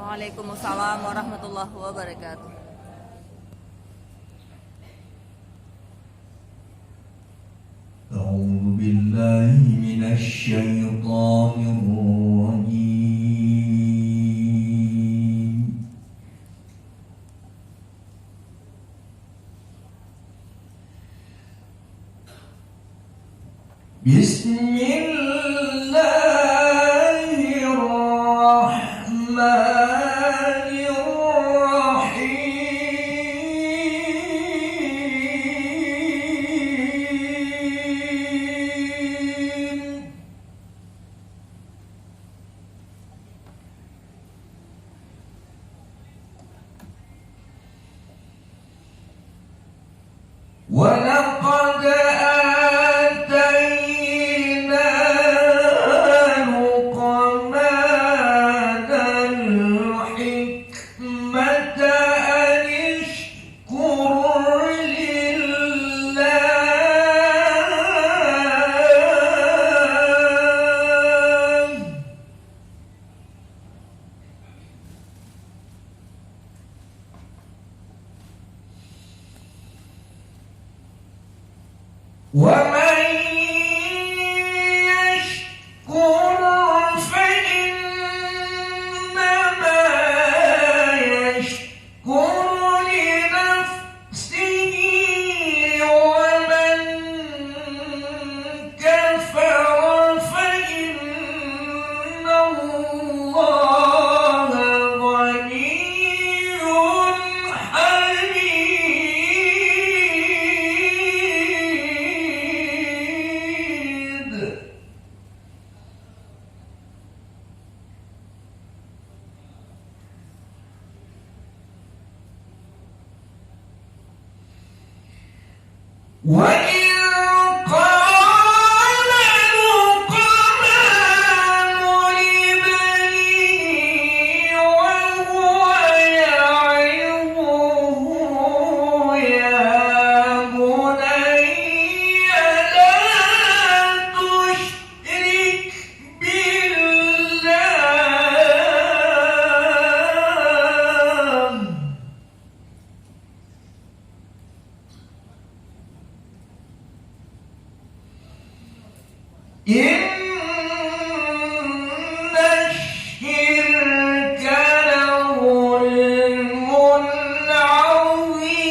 Waalaikumsalam warahmatullahi wabarakatuh. أعوذ بالله من الشيطان الرجيم. بسم الله الرحمن الرحيم. ولقد آتينا لقمان الحكمة أن اشكر لله. ومن يشكر فإنما يشكر لنفسه ومن كفر فإن الله غني حميد. وإذ قال لقمان لابنه وهو يعظه يا بني لا تشرك بالله إن الشرك لظلم عظيم.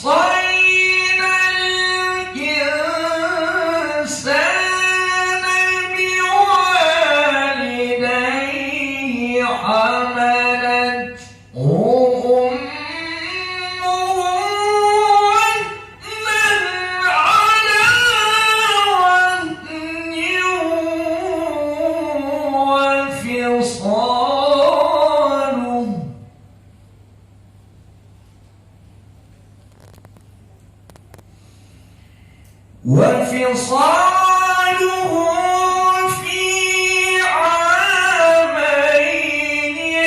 ووصينا الإنسان بوالديه حملته أمه وهنا على وهن وفصاله في عامين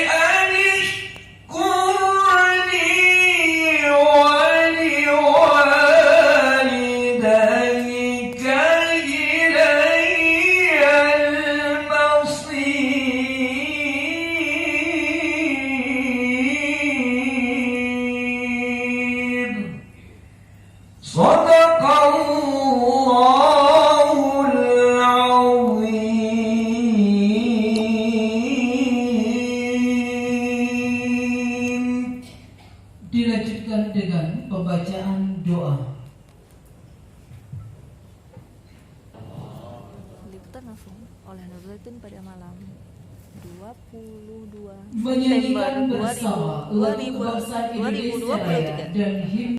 أن اشكر لي ولوالديك إلي المصير. صدق الله العظيم. Dilanjutkan dengan pembacaan doa. Liputan langsung oleh Nur Zaitun pada malam 22 Menyanyikan September bersama lagu kebangsaan Indonesia Raya 2023. dan himne